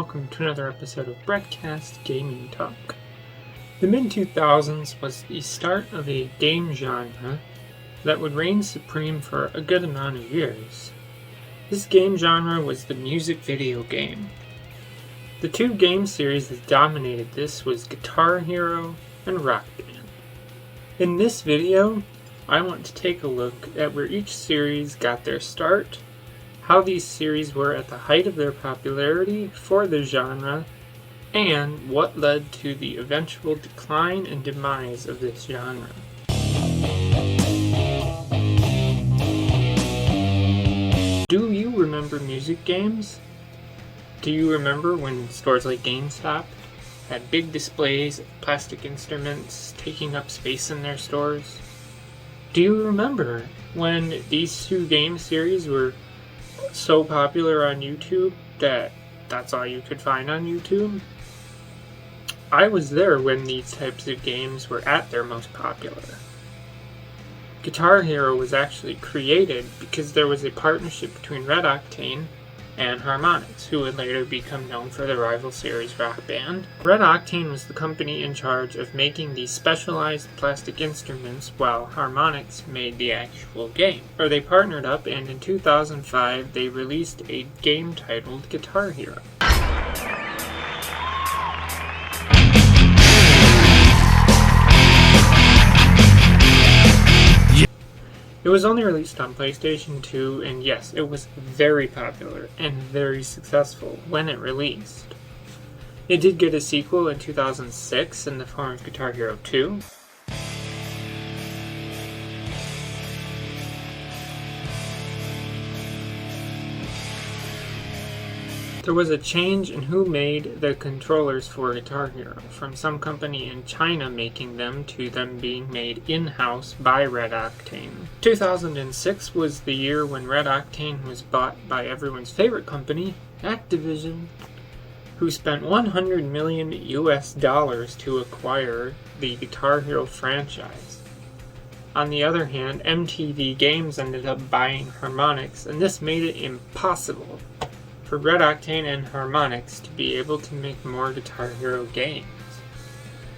welcome to another episode of Breadcast Gaming Talk. The mid-2000s was the start of a game genre that would reign supreme for a good amount of years. This game genre was the music video game. The two game series that dominated this was Guitar Hero and Rock Band. In this video, I want to take a look at where each series got their start, how these series were at the height of their popularity for the genre, and what led to the eventual decline and demise of this genre. Do you remember music games? Do you remember when stores like GameStop had big displays of plastic instruments taking up space in their stores? Do you remember when these two game series were so popular on YouTube that that's all you could find on YouTube? I was there when these types of games were at their most popular. Guitar Hero was actually created because there was a partnership between Red Octane and Harmonix, who would later become known for their rival series Rock Band. Red Octane was the company in charge of making these specialized plastic instruments, while Harmonix made the actual game. Or they partnered up, and in 2005 they released a game titled Guitar Hero. It was only released on PlayStation 2, and yes, it was very popular and very successful when it released. It did get a sequel in 2006 in the form of Guitar Hero 2. There was a change in who made the controllers for Guitar Hero, from some company in China making them to them being made in-house by Red Octane. 2006 was the year when Red Octane was bought by everyone's favorite company, Activision, who spent $100 million to acquire the Guitar Hero franchise. On the other hand, MTV Games ended up buying Harmonix, and this made it impossible for Red Octane and Harmonix to be able to make more Guitar Hero games.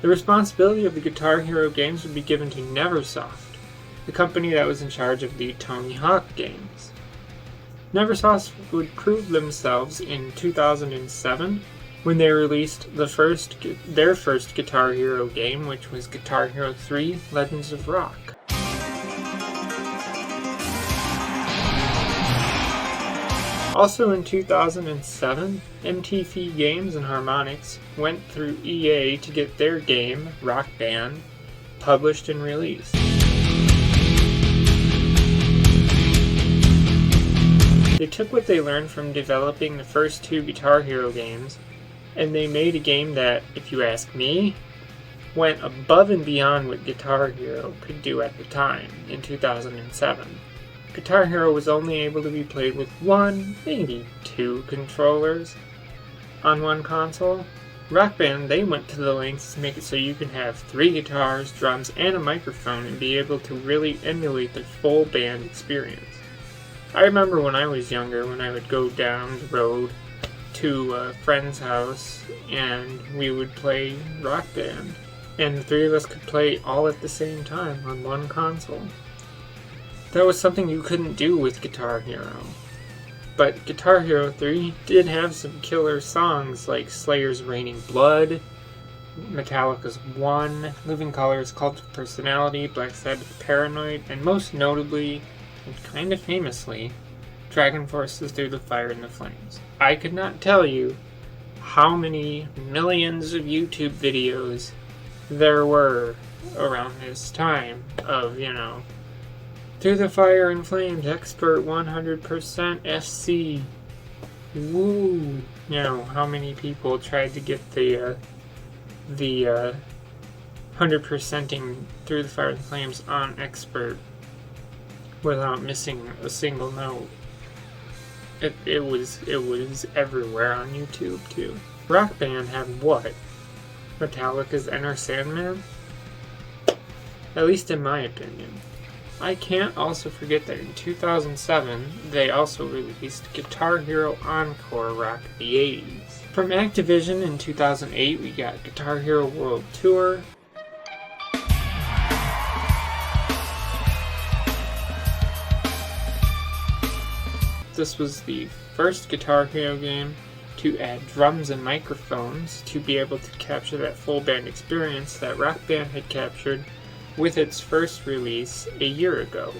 The responsibility of the Guitar Hero games would be given to Neversoft, the company that was in charge of the Tony Hawk games. Neversoft would prove themselves in 2007 when they released their first Guitar Hero game, which was Guitar Hero 3 Legends of Rock. Also in 2007, MTV Games and Harmonix went through EA to get their game, Rock Band, published and released. They took what they learned from developing the first two Guitar Hero games, and they made a game that, if you ask me, went above and beyond what Guitar Hero could do at the time, in 2007. Guitar Hero was only able to be played with one, maybe two controllers on one console. Rock Band, they went to the lengths to make it so you can have 3 guitars, drums, and a microphone and be able to really emulate the full band experience. I remember when I was younger, when I would go down the road to a friend's house and we would play Rock Band, and the 3 of us could play all at the same time on one console. That was something you couldn't do with Guitar Hero. But Guitar Hero 3 did have some killer songs like Slayer's Raining Blood, Metallica's One, Living Colour's Cult of Personality, Black Sabbath's Paranoid, and most notably, and kind of famously, Dragon Force's Through the Fire and the Flames. I could not tell you how many millions of YouTube videos there were around this time of, Through the Fire and Flames, Expert 100% SC. Woo! How many people tried to get the 100%ing Through the Fire and Flames on Expert without missing a single note. It was everywhere on YouTube too. Rock Band had what? Metallica's Enter Sandman? At least in my opinion. I can't also forget that in 2007, they also released Guitar Hero Encore Rock the 80s. From Activision in 2008, we got Guitar Hero World Tour. This was the first Guitar Hero game to add drums and microphones to be able to capture that full band experience that Rock Band had captured with its first release a year ago.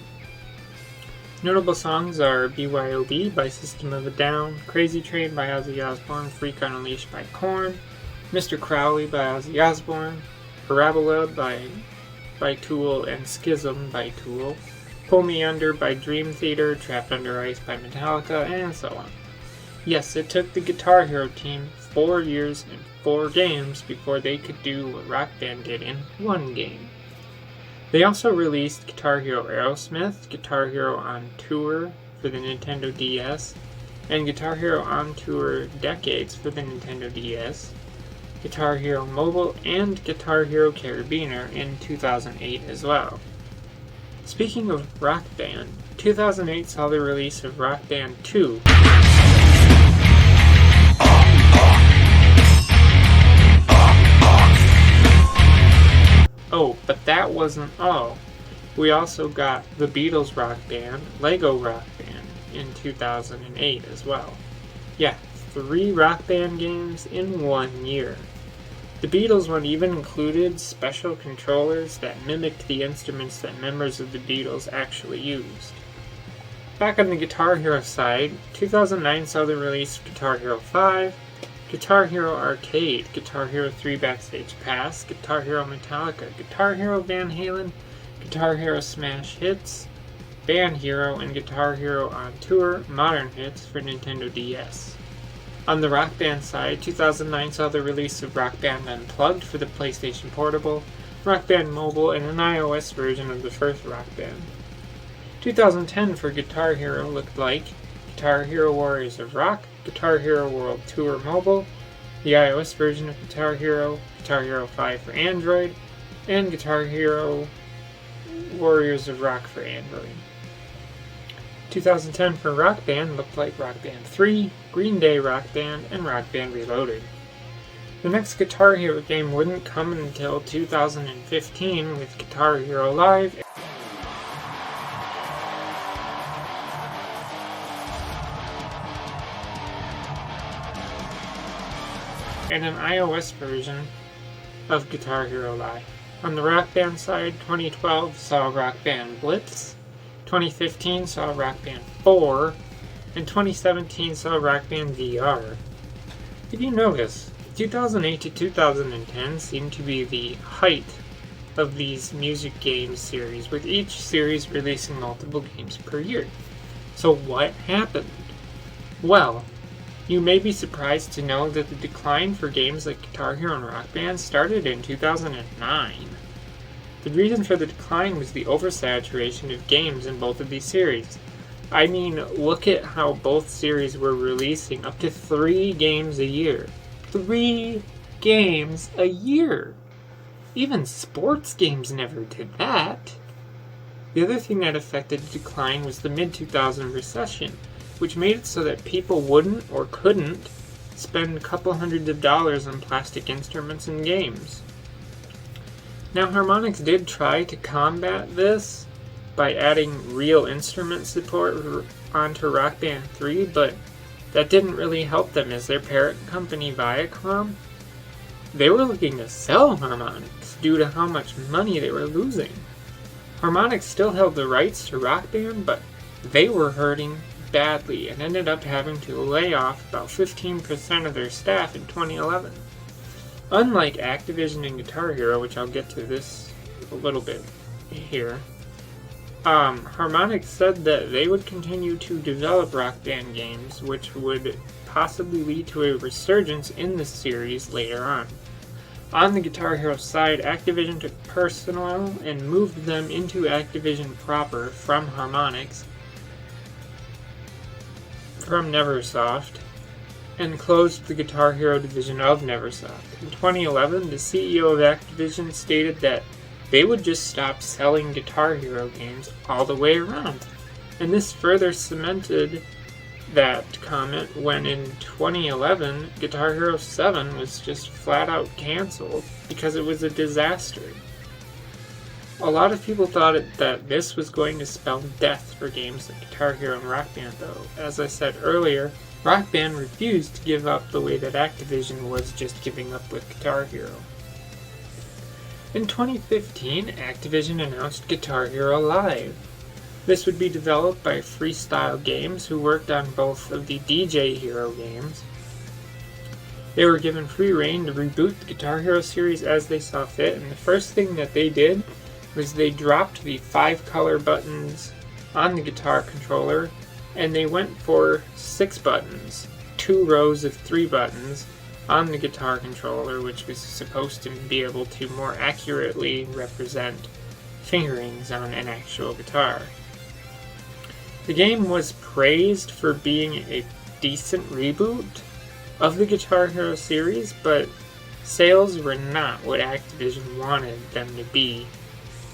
Notable songs are BYOB by System of a Down, Crazy Train by Ozzy Osbourne, Freak on a Leash by Korn, Mr. Crowley by Ozzy Osbourne, Parabola by Tool, and Schism by Tool, Pull Me Under by Dream Theater, Trapped Under Ice by Metallica, and so on. Yes, it took the Guitar Hero team 4 years and 4 games before they could do what Rock Band did in 1 game. They also released Guitar Hero Aerosmith, Guitar Hero On Tour for the Nintendo DS, and Guitar Hero On Tour Decades for the Nintendo DS, Guitar Hero Mobile, and Guitar Hero Carabiner in 2008 as well. Speaking of Rock Band, 2008 saw the release of Rock Band 2. Oh, but that wasn't all. We also got the Beatles Rock Band, Lego Rock Band in 2008 as well. Yeah, 3 Rock Band games in 1 year. The Beatles one even included special controllers that mimicked the instruments that members of the Beatles actually used. Back on the Guitar Hero side, 2009 saw the release of Guitar Hero 5, Guitar Hero Arcade, Guitar Hero 3 Backstage Pass, Guitar Hero Metallica, Guitar Hero Van Halen, Guitar Hero Smash Hits, Band Hero, and Guitar Hero On Tour Modern Hits for Nintendo DS. On the Rock Band side, 2009 saw the release of Rock Band Unplugged for the PlayStation Portable, Rock Band Mobile, and an iOS version of the first Rock Band. 2010 for Guitar Hero looked like Guitar Hero Warriors of Rock, Guitar Hero World Tour Mobile, the iOS version of Guitar Hero 5 for Android, and Guitar Hero Warriors of Rock for Android. 2010 for Rock Band looked like Rock Band 3, Green Day Rock Band, and Rock Band Reloaded. The next Guitar Hero game wouldn't come until 2015 with Guitar Hero Live and an iOS version of Guitar Hero Live. On the Rock Band side, 2012 saw Rock Band Blitz, 2015 saw Rock Band 4, and 2017 saw Rock Band VR. Did you notice, 2008 to 2010 seemed to be the height of these music games series, with each series releasing multiple games per year. So what happened? Well, you may be surprised to know that the decline for games like Guitar Hero and Rock Band started in 2009. The reason for the decline was the oversaturation of games in both of these series. I mean, look at how both series were releasing up to 3 games a year. 3 games a year! Even sports games never did that. The other thing that affected the decline was the mid-2000 recession, which made it so that people wouldn't or couldn't spend a couple $100s on plastic instruments and games. Now, Harmonix did try to combat this by adding real instrument support onto Rock Band 3, but that didn't really help them, as their parent company Viacom, they were looking to sell Harmonix due to how much money they were losing. Harmonix still held the rights to Rock Band, but they were hurting badly and ended up having to lay off about 15% of their staff in 2011. Unlike Activision and Guitar Hero, which I'll get to this a little bit here, Harmonix said that they would continue to develop Rock Band games, which would possibly lead to a resurgence in the series later on. On the Guitar Hero side, Activision took personnel and moved them into Activision proper from Harmonix, from Neversoft, and closed the Guitar Hero division of Neversoft. In 2011, the CEO of Activision stated that they would just stop selling Guitar Hero games all the way around, and this further cemented that comment when in 2011, Guitar Hero 7 was just flat out cancelled because it was a disaster. A lot of people thought that this was going to spell death for games like Guitar Hero and Rock Band though. As I said earlier, Rock Band refused to give up the way that Activision was just giving up with Guitar Hero. In 2015, Activision announced Guitar Hero Live. This would be developed by Freestyle Games, who worked on both of the DJ Hero games. They were given free rein to reboot the Guitar Hero series as they saw fit, and the first thing that they did was they dropped the 5 color buttons on the guitar controller, and they went for 6 buttons, 2 rows of 3 buttons on the guitar controller, which was supposed to be able to more accurately represent fingerings on an actual guitar. The game was praised for being a decent reboot of the Guitar Hero series, but sales were not what Activision wanted them to be.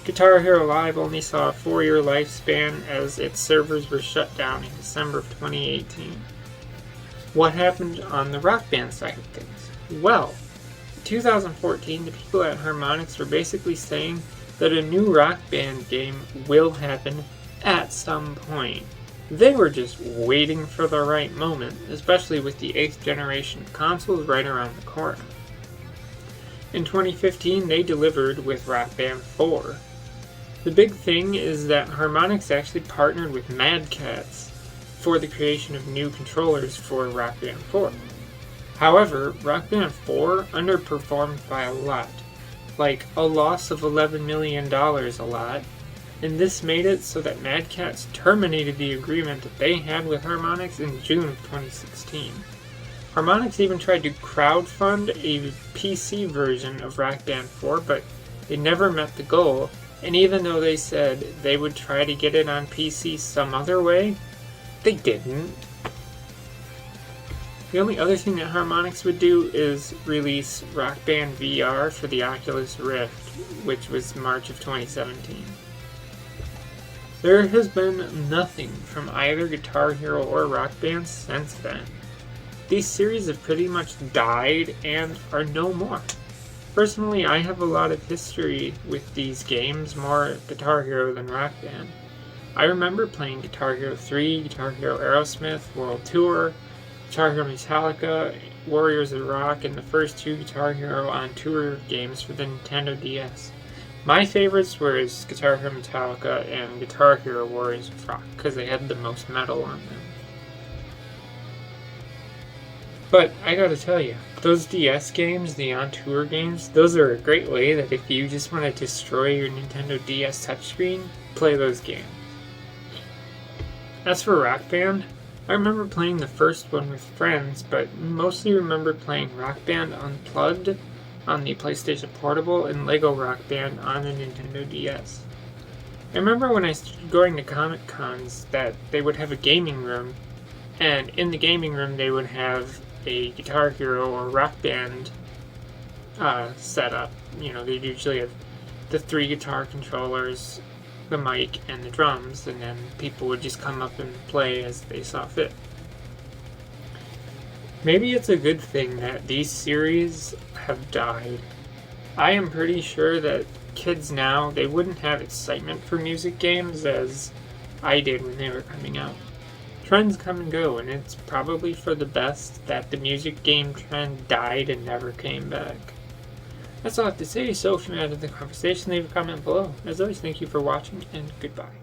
Guitar Hero Live only saw a 4-year lifespan as its servers were shut down in December of 2018. What happened on the Rock Band side of things? Well, in 2014, the people at Harmonix were basically saying that a new Rock Band game will happen at some point. They were just waiting for the right moment, especially with the 8th generation of consoles right around the corner. In 2015, they delivered with Rock Band 4. The big thing is that Harmonix actually partnered with Mad Catz for the creation of new controllers for Rock Band 4. However, Rock Band 4 underperformed by a lot, like a loss of $11 million a lot, and this made it so that Mad Catz terminated the agreement that they had with Harmonix in June of 2016. Harmonix even tried to crowdfund a PC version of Rock Band 4, but they never met the goal, and even though they said they would try to get it on PC some other way, they didn't. The only other thing that Harmonix would do is release Rock Band VR for the Oculus Rift, which was March of 2017. There has been nothing from either Guitar Hero or Rock Band since then. These series have pretty much died and are no more. Personally, I have a lot of history with these games, more Guitar Hero than Rock Band. I remember playing Guitar Hero 3, Guitar Hero Aerosmith, World Tour, Guitar Hero Metallica, Warriors of Rock, and the first 2 Guitar Hero on Tour games for the Nintendo DS. My favorites were Guitar Hero Metallica and Guitar Hero Warriors of Rock, because they had the most metal on them. But I gotta tell you, those DS games, the on-tour games, those are a great way that if you just want to destroy your Nintendo DS touchscreen, play those games. As for Rock Band, I remember playing the first one with friends, but mostly remember playing Rock Band Unplugged on the PlayStation Portable and Lego Rock Band on the Nintendo DS. I remember when I started going to Comic Cons that they would have a gaming room, and in the gaming room they would have a Guitar Hero or Rock Band setup. You know, they'd usually have the 3 guitar controllers, the mic, and the drums, and then people would just come up and play as they saw fit. Maybe it's a good thing that these series have died. I am pretty sure that kids now, they wouldn't have excitement for music games as I did when they were coming out. Trends come and go, and it's probably for the best that the music game trend died and never came back. That's all I have to say, so if you're out of the conversation, leave a comment below. As always, thank you for watching, and goodbye.